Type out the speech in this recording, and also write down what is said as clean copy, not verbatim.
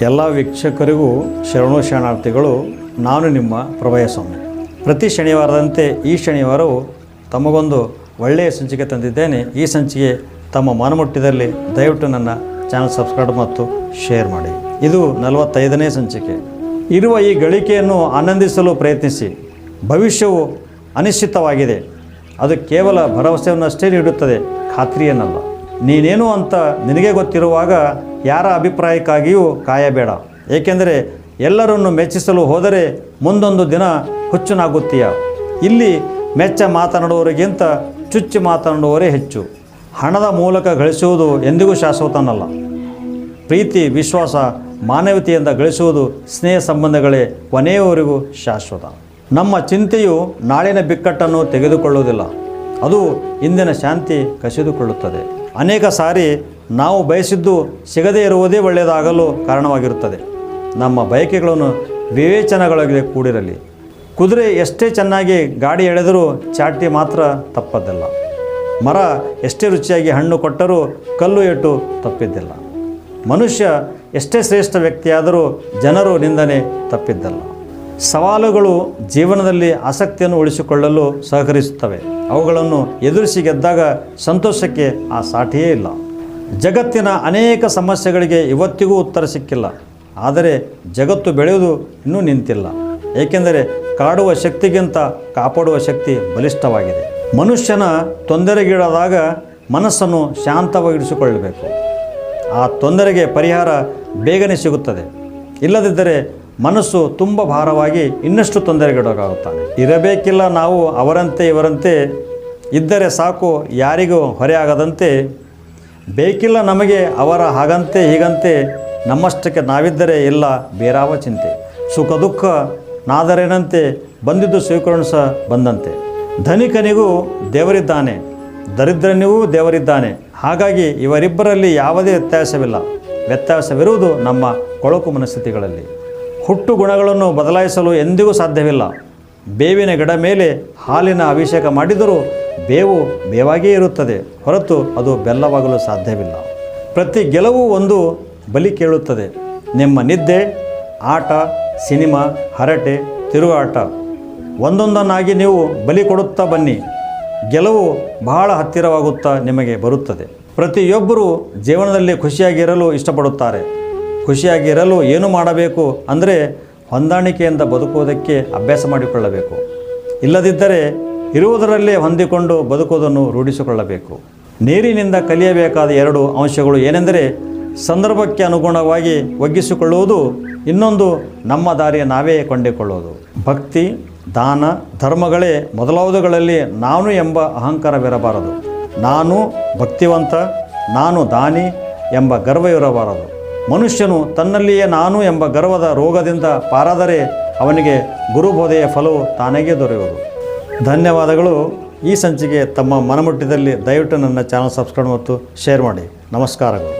ಎಲ್ಲ ವೀಕ್ಷಕರಿಗೂ ಶರಣು ಶರಣಾರ್ಥಿಗಳು. ನಾನು ನಿಮ್ಮ ಪ್ರಭಯ ಸ್ವಾಮಿ. ಪ್ರತಿ ಶನಿವಾರದಂತೆ ಈ ಶನಿವಾರವು ತಮಗೊಂದು ಒಳ್ಳೆಯ ಸಂಚಿಕೆ ತಂದಿದ್ದೇನೆ. ಈ ಸಂಚಿಕೆ ತಮ್ಮ ಮನಮುಟ್ಟಿದಲ್ಲಿ ದಯವಿಟ್ಟು ನನ್ನ ಚಾನಲ್ ಸಬ್ಸ್ಕ್ರೈಬ್ ಮತ್ತು ಶೇರ್ ಮಾಡಿ. ಇದು 45ನೇ ಸಂಚಿಕೆ. ಇರುವ ಈ ಗಳಿಕೆಯನ್ನು ಆನಂದಿಸಲು ಪ್ರಯತ್ನಿಸಿ. ಭವಿಷ್ಯವು ಅನಿಶ್ಚಿತವಾಗಿದೆ. ಅದು ಕೇವಲ ಭರವಸೆಯನ್ನಷ್ಟೇ ನೀಡುತ್ತದೆ, ಖಾತ್ರಿಯನ್ನಲ್ಲ. ನೀನೇನು ಅಂತ ನಿನಗೆ ಗೊತ್ತಿರುವಾಗ ಯಾರ ಅಭಿಪ್ರಾಯಕ್ಕಾಗಿಯೂ ಕಾಯಬೇಡ. ಏಕೆಂದರೆ ಎಲ್ಲರನ್ನು ಮೆಚ್ಚಿಸಲು ಹೋದರೆ ಮುಂದೊಂದು ದಿನ ಹುಚ್ಚುನಾಗುತ್ತೀಯ. ಇಲ್ಲಿ ಮೆಚ್ಚ ಮಾತನಾಡುವವರಿಗಿಂತ ಚುಚ್ಚು ಮಾತನಾಡುವವರೇ ಹೆಚ್ಚು. ಹಣದ ಮೂಲಕ ಗಳಿಸುವುದು ಎಂದಿಗೂ ಶಾಶ್ವತನಲ್ಲ. ಪ್ರೀತಿ, ವಿಶ್ವಾಸ, ಮಾನವೀಯತೆಯಿಂದ ಗಳಿಸುವುದು ಸ್ನೇಹ ಸಂಬಂಧಗಳೇ ಕೊನೆಯವರೆಗೂ ಶಾಶ್ವತ. ನಮ್ಮ ಚಿಂತೆಯು ನಾಳಿನ ಬಿಕ್ಕಟ್ಟನ್ನು ತೆಗೆದುಕೊಳ್ಳುವುದಿಲ್ಲ, ಅದು ಇಂದಿನ ಶಾಂತಿ ಕಸಿದುಕೊಳ್ಳುತ್ತದೆ. ಅನೇಕ ಸಾರಿ ನಾವು ಬಯಸಿದ್ದು ಸಿಗದೇ ಇರುವುದೇ ಒಳ್ಳೆಯದಾಗಲು ಕಾರಣವಾಗಿರುತ್ತದೆ. ನಮ್ಮ ಬಯಕೆಗಳನ್ನು ವಿವೇಚನೆಗಳೊಳಗೆ ಕೂಡಿರಲಿ. ಕುದುರೆ ಎಷ್ಟೇ ಚೆನ್ನಾಗಿ ಗಾಡಿ ಎಳೆದರೂ ಚಾಟಿ ಮಾತ್ರ ತಪ್ಪದ್ದಿಲ್ಲ. ಮರ ಎಷ್ಟೇ ರುಚಿಯಾಗಿ ಹಣ್ಣು ಕೊಟ್ಟರೂ ಕಲ್ಲು ಏಟು ತಪ್ಪಿದ್ದಿಲ್ಲ. ಮನುಷ್ಯ ಎಷ್ಟೇ ಶ್ರೇಷ್ಠ ವ್ಯಕ್ತಿಯಾದರೂ ಜನರು ನಿಂದನೆ ತಪ್ಪಿದ್ದಲ್ಲ. ಸವಾಲುಗಳು ಜೀವನದಲ್ಲಿ ಆಸಕ್ತಿಯನ್ನು ಉಳಿಸಿಕೊಳ್ಳಲು ಸಹಕರಿಸುತ್ತವೆ. ಅವುಗಳನ್ನು ಎದುರಿಸಿ ಗೆದ್ದಾಗ ಸಂತೋಷಕ್ಕೆ ಆ ಸಾಟಿಯೇ ಇಲ್ಲ. ಜಗತ್ತಿನ ಅನೇಕ ಸಮಸ್ಯೆಗಳಿಗೆ ಇವತ್ತಿಗೂ ಉತ್ತರ ಸಿಕ್ಕಿಲ್ಲ. ಆದರೆ ಜಗತ್ತು ಬೆಳೆಯುವುದು ಇನ್ನೂ ನಿಂತಿಲ್ಲ. ಏಕೆಂದರೆ ಕಾಡುವ ಶಕ್ತಿಗಿಂತ ಕಾಪಾಡುವ ಶಕ್ತಿ ಬಲಿಷ್ಠವಾಗಿದೆ. ಮನುಷ್ಯನ ತೊಂದರೆಗೀಡಾದಾಗ ಮನಸ್ಸನ್ನು ಶಾಂತವಾಗಿರಿಸಿಕೊಳ್ಳಬೇಕು. ಆ ತೊಂದರೆಗೆ ಪರಿಹಾರ ಬೇಗನೆ ಸಿಗುತ್ತದೆ. ಇಲ್ಲದಿದ್ದರೆ ಮನಸ್ಸು ತುಂಬ ಭಾರವಾಗಿ ಇನ್ನಷ್ಟು ತೊಂದರೆಗೀಡಾಗುತ್ತಾನೆ. ಇರಬೇಕಿಲ್ಲ ನಾವು ಅವರಂತೆ ಇವರಂತೆ, ಇದ್ದರೆ ಸಾಕು ಯಾರಿಗೂ ಹೊರೆಯಾಗದಂತೆ. ಬೇಕಿಲ್ಲ ನಮಗೆ ಅವರ ಹಾಗಂತೆ ಹೀಗಂತೆ, ನಮ್ಮಷ್ಟಕ್ಕೆ ನಾವಿದ್ದರೆ ಇಲ್ಲ ಬೇರಾವ ಚಿಂತೆ. ಸುಖ ದುಃಖ ನಾದರೇನಂತೆ, ಬಂದಿದ್ದು ಸ್ವೀಕರಿಸ ಬಂದಂತೆ. ಧನಿಕನಿಗೂ ದೇವರಿದ್ದಾನೆ, ದರಿದ್ರನಿಗೂ ದೇವರಿದ್ದಾನೆ. ಹಾಗಾಗಿ ಇವರಿಬ್ಬರಲ್ಲಿ ಯಾವುದೇ ವ್ಯತ್ಯಾಸವಿಲ್ಲ. ವ್ಯತ್ಯಾಸವಿರುವುದು ನಮ್ಮ ಕೊಳಕು ಮನಸ್ಥಿತಿಗಳಲ್ಲಿ. ಹುಟ್ಟು ಗುಣಗಳನ್ನು ಬದಲಾಯಿಸಲು ಎಂದಿಗೂ ಸಾಧ್ಯವಿಲ್ಲ. ಬೇವಿನ ಗಿಡ ಮೇಲೆ ಹಾಲಿನ ಅಭಿಷೇಕ ಮಾಡಿದರೂ ಬೇವು ಬೇವಾಗಿಯೇ ಇರುತ್ತದೆ ಹೊರತು ಅದು ಬೆಲ್ಲವಾಗಲು ಸಾಧ್ಯವಿಲ್ಲ. ಪ್ರತಿ ಗೆಲುವು ಒಂದು ಬಲಿ ಕೇಳುತ್ತದೆ. ನಿಮ್ಮ ನಿದ್ದೆ, ಆಟ, ಸಿನಿಮಾ, ಹರಟೆ, ತಿರುಗಾಟ ಒಂದೊಂದನ್ನಾಗಿ ನೀವು ಬಲಿ ಕೊಡುತ್ತಾ ಬನ್ನಿ. ಗೆಲುವು ಬಹಳ ಹತ್ತಿರವಾಗುತ್ತಾ ನಿಮಗೆ ಬರುತ್ತದೆ. ಪ್ರತಿಯೊಬ್ಬರೂ ಜೀವನದಲ್ಲಿ ಖುಷಿಯಾಗಿರಲು ಇಷ್ಟಪಡುತ್ತಾರೆ. ಖುಷಿಯಾಗಿರಲು ಏನು ಮಾಡಬೇಕು ಅಂದರೆ ಹೊಂದಾಣಿಕೆಯಿಂದ ಬದುಕುವುದಕ್ಕೆ ಅಭ್ಯಾಸ ಮಾಡಿಕೊಳ್ಳಬೇಕು. ಇಲ್ಲದಿದ್ದರೆ ಇರುವುದರಲ್ಲೇ ಹೊಂದಿಕೊಂಡು ಬದುಕುವುದನ್ನು ರೂಢಿಸಿಕೊಳ್ಳಬೇಕು. ನೀರಿನಿಂದ ಕಲಿಯಬೇಕಾದ 2 ಅಂಶಗಳು ಏನೆಂದರೆ ಸಂದರ್ಭಕ್ಕೆ ಅನುಗುಣವಾಗಿ ಒಗ್ಗಿಸಿಕೊಳ್ಳುವುದು, ಇನ್ನೊಂದು ನಮ್ಮ ದಾರಿಯ ನಾವೇ ಕೊಂಡುಕೊಳ್ಳುವುದು. ಭಕ್ತಿ, ದಾನ, ಧರ್ಮಗಳೇ ಮೊದಲಾದವುಗಳಲ್ಲಿ ನಾನು ಎಂಬ ಅಹಂಕಾರವಿರಬಾರದು. ನಾನು ಭಕ್ತಿವಂತ, ನಾನು ದಾನಿ ಎಂಬ ಗರ್ವ ಇರಬಾರದು. ಮನುಷ್ಯನು ತನ್ನಲ್ಲಿಯೇ ನಾನು ಎಂಬ ಗರ್ವದ ರೋಗದಿಂದ ಪಾರಾದರೆ ಅವನಿಗೆ ಗುರುಬೋಧೆಯ ಫಲವು ತಾನಾಗೇ ದೊರೆಯುವುದು. ಧನ್ಯವಾದಗಳು. ಈ ಸಂಚಿಕೆ ತಮ್ಮ ಮನಮುಟ್ಟಿದಲ್ಲಿ ದಯವಿಟ್ಟು ನನ್ನ ಚಾನಲ್ ಸಬ್ಸ್ಕ್ರೈಬ್ ಮತ್ತು ಶೇರ್ ಮಾಡಿ. ನಮಸ್ಕಾರಗಳು.